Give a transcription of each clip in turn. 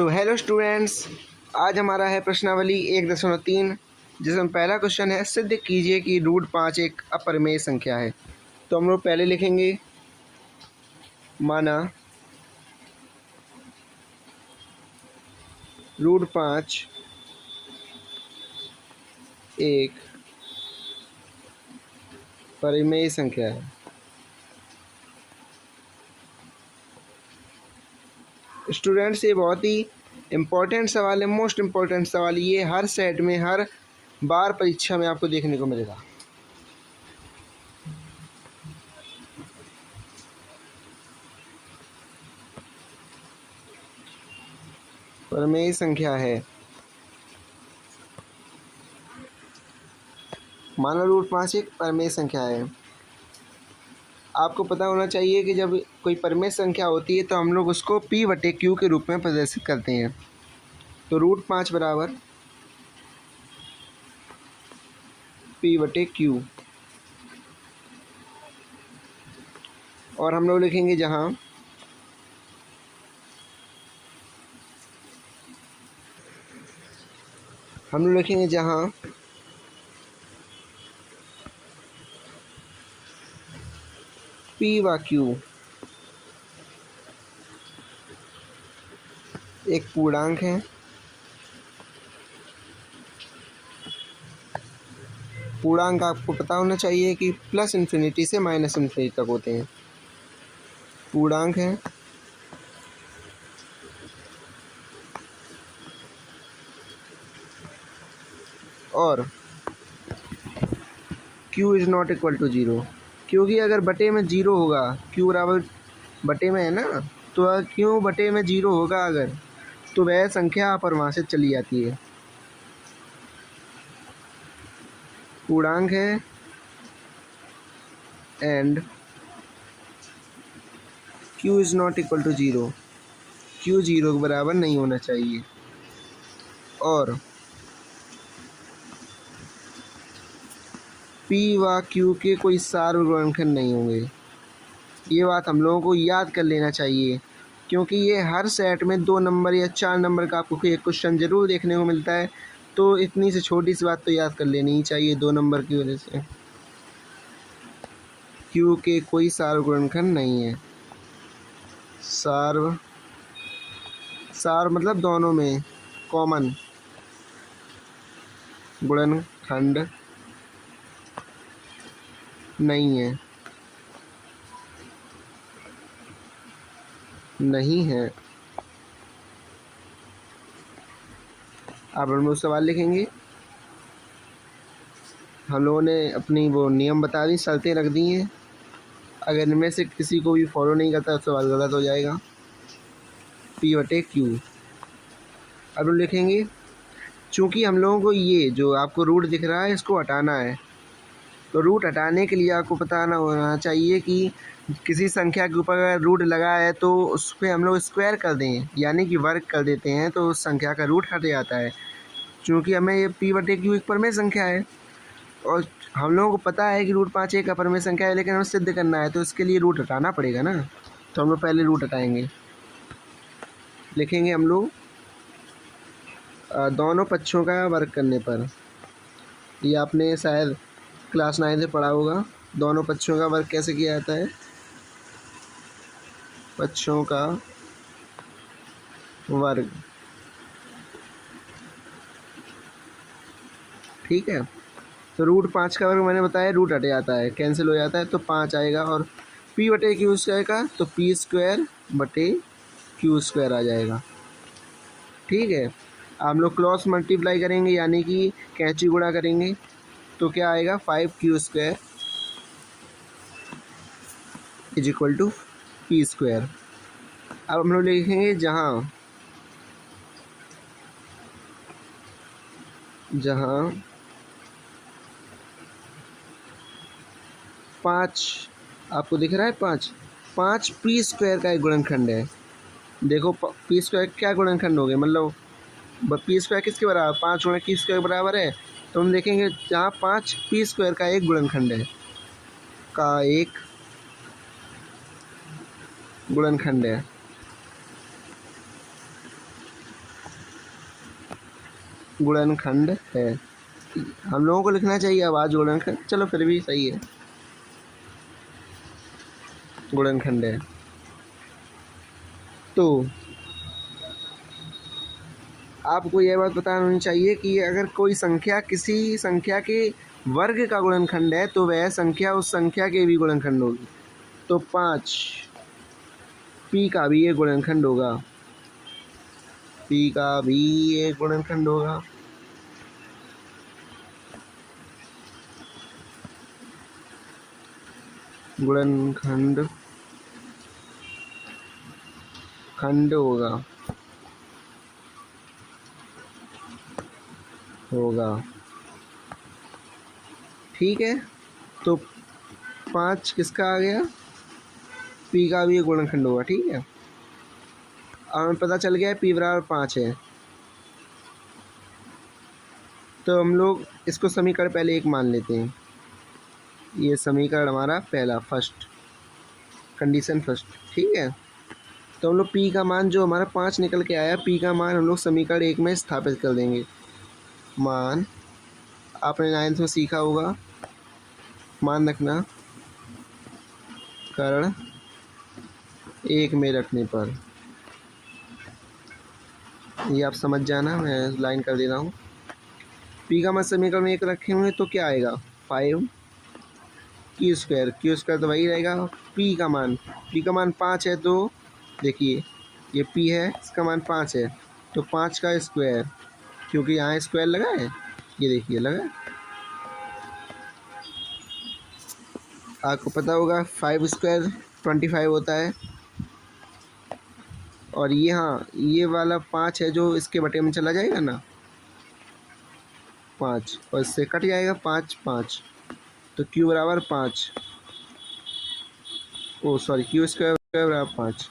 तो hello students, आज हमारा है प्रश्नावली 1.3 जिसमें पहला क्वेश्चन है सिद्ध कीजिए कि √5 एक अपरिमेय संख्या है। तो हम लोग पहले लिखेंगे माना √5 एक परिमेय संख्या है। स्टूडेंट्स, ये बहुत ही इम्पोर्टेंट सवाल है, मोस्ट इम्पोर्टेंट सवाल। ये हर सेट में, हर बार परीक्षा में आपको देखने को मिलेगा। परिमेय संख्या है, माना √5 एक परिमेय संख्या है। आपको पता होना चाहिए कि जब कोई परिमेय संख्या होती है तो हम लोग उसको P/Q के रूप में प्रदर्शित करते हैं। तो √5 बराबर P/Q, और हम लोग लिखेंगे जहाँ P/Q एक पूर्णांक है। पूर्णांक आपको पता होना चाहिए कि +∞ से -∞ तक होते हैं। पूर्णांक है और Q is not equal to 0, क्योंकि अगर बटे में 0 होगा, Q बराबर बटे में है ना, तो Q बटे में 0 होगा अगर, तो वह संख्या अपरिभाषित चली जाती है। पूर्णांक है and Q is not equal to 0, Q 0 के बराबर नहीं होना चाहिए, और P व Q के कोई सार्वगुणनखंड नहीं होंगे। ये बात हम लोगों को याद कर लेना चाहिए, क्योंकि ये हर सेट में 2 नंबर या 4 नंबर का आपको एक क्वेश्चन ज़रूर देखने को मिलता है। तो इतनी सी छोटी सी बात तो याद कर लेनी ही चाहिए 2 नंबर की वजह से। Q के कोई सार्वगुणनखंड नहीं है। सार मतलब दोनों में कॉमन गुणनखंड नहीं है, नहीं है। अब हम लोग सवाल लिखेंगे। हम लोगों ने अपनी वो नियम बता दी, शर्तें रख दी हैं। अगर इनमें से किसी को भी फॉलो नहीं करता तो सवाल गलत हो जाएगा। P/Q। अब हम लिखेंगे, चूँकि हम लोगों को ये जो आपको रूट दिख रहा है इसको हटाना है, तो रूट हटाने के लिए आपको पता होना चाहिए कि किसी संख्या के ऊपर अगर रूट लगा है तो उस पर हम लोग स्क्वायर कर दें, यानी कि वर्ग कर देते हैं, तो उस संख्या का रूट हट जाता है। चूँकि हमें ये P/Q एक परिमेय संख्या है और हम लोगों को पता है कि √5 एक अपरिमेय संख्या है, लेकिन हमें सिद्ध करना है तो इसके लिए रूट हटाना पड़ेगा ना। तो हम लोग पहले रूट हटाएंगे। लिखेंगे हम लोग दोनों पक्षों का वर्ग करने पर। ये आपने शायद क्लास 9 में पढ़ा होगा, दोनों पक्षों का वर्ग कैसे किया जाता है। पक्षों का वर्ग, ठीक है। तो √5 का वर्ग मैंने बताया रूट हट जाता है, कैंसिल हो जाता है, तो 5 आएगा, और P/Q का तो P²/Q² आ जाएगा, ठीक है। आप लोग क्रॉस मल्टीप्लाई करेंगे, यानी कि कैंची गुणा करेंगे, तो क्या आएगा 5Q² is equal to P²। अब हम लोग लिखेंगे जहाँ 5 आपको दिख रहा है, 5 P² का एक गुणनखंड है। देखो P² क्या गुणनखंड हो गए, मतलब P² किसके बराबर, 5 × Q² के बराबर है। तो हम देखेंगे जहाँ 5 P² का एक गुणनखंड है, गुणनखंड है। हम लोगों को लिखना चाहिए आवाज गुणनखंड, चलो फिर भी सही है, गुणनखंड है। तो आपको यह बात पता होनी चाहिए कि अगर कोई संख्या किसी संख्या के वर्ग का गुणनखंड है तो वह संख्या उस संख्या के भी गुणनखंड होगी। तो 5 पी का भी एक गुणनखंड होगा, पी का भी एक गुणनखंड होगा। गुणनखंड खंड होगा। ठीक है, तो 5 किसका आ गया, पी का भी एक गुणनखंड होगा। ठीक है, अब हमें पता चल गया पी बराबर 5 है। तो हम लोग इसको समीकरण पहले एक मान लेते हैं। ये समीकरण हमारा पहला फर्स्ट, कंडीशन फर्स्ट। ठीक है, तो हम लोग पी का मान जो हमारा 5 निकल के आया, पी का मान हम लोग समीकरण एक में स्थापित कर देंगे। मान आपने 9th में सीखा होगा, मान रखना कर्ण एक में रखने पर, ये आप समझ जाना, मैं लाइन कर दे रहा हूँ। पी का मान समीकरण में एक रखे हुए तो क्या आएगा, 5 क्यू स्क्वायर तो वही रहेगा। पी का मान 5 है, तो देखिए ये पी है, इसका मान 5 है, तो 5 का स्क्वायर, क्योंकि यहाँ स्क्वायर लगा है, ये देखिए लगा है। आपको पता होगा 5 स्क्वायर 25 होता है, और ये हाँ ये वाला 5 है जो इसके बटे में चला जाएगा ना, 5, और इससे कट जाएगा 5 5, तो क्यू बराबर 5, ओ सॉरी क्यू स्क्वायर बराबर 5।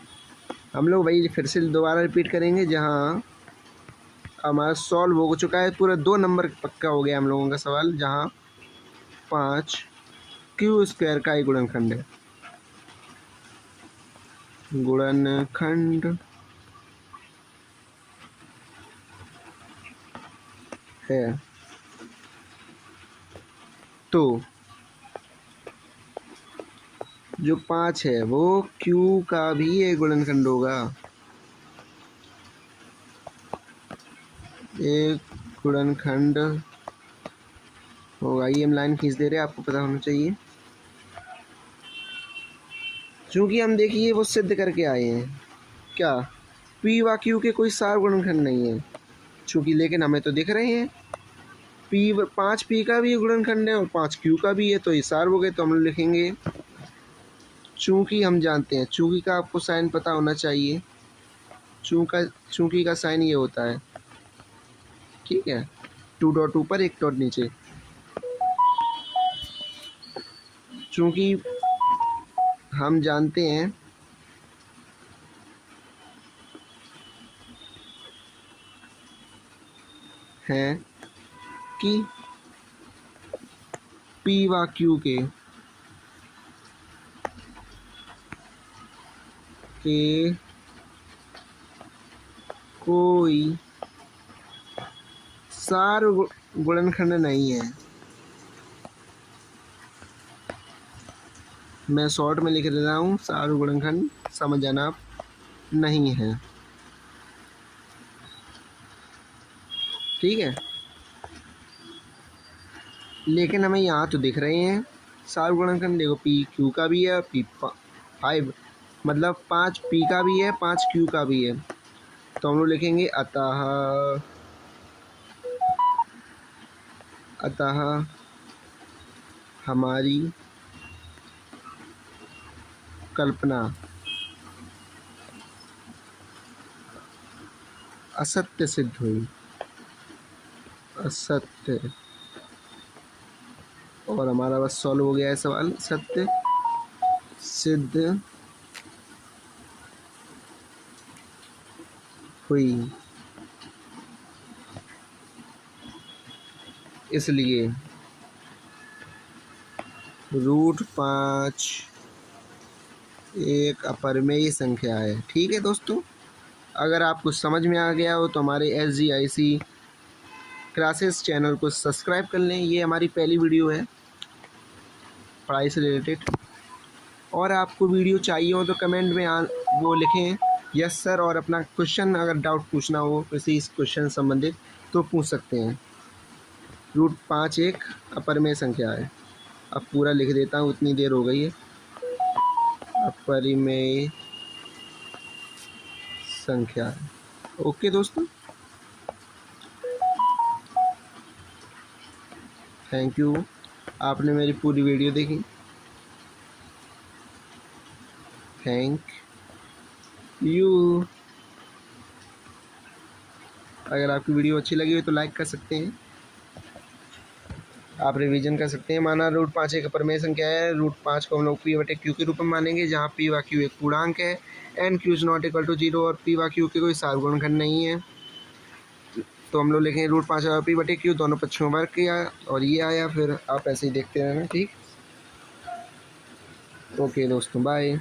हम लोग वही फिर से दोबारा रिपीट करेंगे, जहाँ हमारा सॉल्व हो चुका है, पूरा 2 नंबर पक्का हो गया हम लोगों का सवाल, जहाँ 5 क्यू स्क्वायर का ही गुणनखंड है। तो जो 5 है वो Q का भी एक गुणनखंड होगा, एक गुणनखंड होगा। ये हम लाइन खींच दे रहे हैं, आपको पता होना चाहिए। चूँकि हम देखिए वो सिद्ध करके आए हैं क्या, P व Q के कोई सार गुणनखंड नहीं है, चूँकि लेकिन हमें तो दिख रहे हैं 5 P का भी गुणनखंड है और 5 Q का भी है, तो ये सार हो गए। तो हम लोग लिखेंगे, चूँकि हम जानते हैं, चूँकि का आपको साइन पता होना चाहिए, चूँकि का साइन ये होता है, ठीक है, 2 डॉट ऊपर 1 डॉट नीचे। चूँकि हम जानते हैं कि P व Q के कोई सार गुणनखंड नहीं है। मैं शॉर्ट में लिख दे रहा हूँ, सार गुणनखंड समझ जाना आप, नहीं है। ठीक है, लेकिन हमें यहाँ तो दिख रहे हैं सार गुणनखंड, देखो P Q का भी है, P5 मतलब 5 P का भी है, 5 Q का भी है। तो हम लोग लिखेंगे अतः हमारी कल्पना असत्य सिद्ध हुई, असत्य, और हमारा बस सॉल्व हो गया है सवाल, सत्य सिद्ध हुई। इसलिए √5 एक अपरिमेय संख्या है। ठीक है दोस्तों, अगर आपको समझ में आ गया हो तो हमारे SGIC क्लासेस चैनल को सब्सक्राइब कर लें। ये हमारी पहली वीडियो है पढ़ाई से रिलेटेड। और आपको वीडियो चाहिए हो तो कमेंट में वो लिखें यस सर, और अपना क्वेश्चन अगर डाउट पूछना हो किसी इस क्वेश्चन संबंधित तो पूछ सकते हैं। रूट 5 एक अपरिमेय संख्या है। अब पूरा लिख देता हूँ, इतनी देर हो गई है। अपरिमेय संख्या है। ओके दोस्तों, थैंक यू, आपने मेरी पूरी वीडियो देखी। Thank you. अगर आपकी वीडियो अच्छी लगी हो तो लाइक कर सकते हैं, आप रिवीजन कर सकते हैं। माना रूट 5 एक अपरिमेय संख्या है। रूट 5 को हम लोग पी बटे क्यू के रूप में मानेंगे, जहाँ पी व क्यू एक पूर्णांक है, and Q is not equal to 0 और पी व क्यू के कोई सार्वगुणनखंड नहीं है। तो हम लोग लिखेंगे रूट 5 और पी बटे क्यू दोनों पक्षों में वर्ग किया और ये आया। फिर आप ऐसे ही देखते रहना। ठीक, ओके दोस्तों, बाय।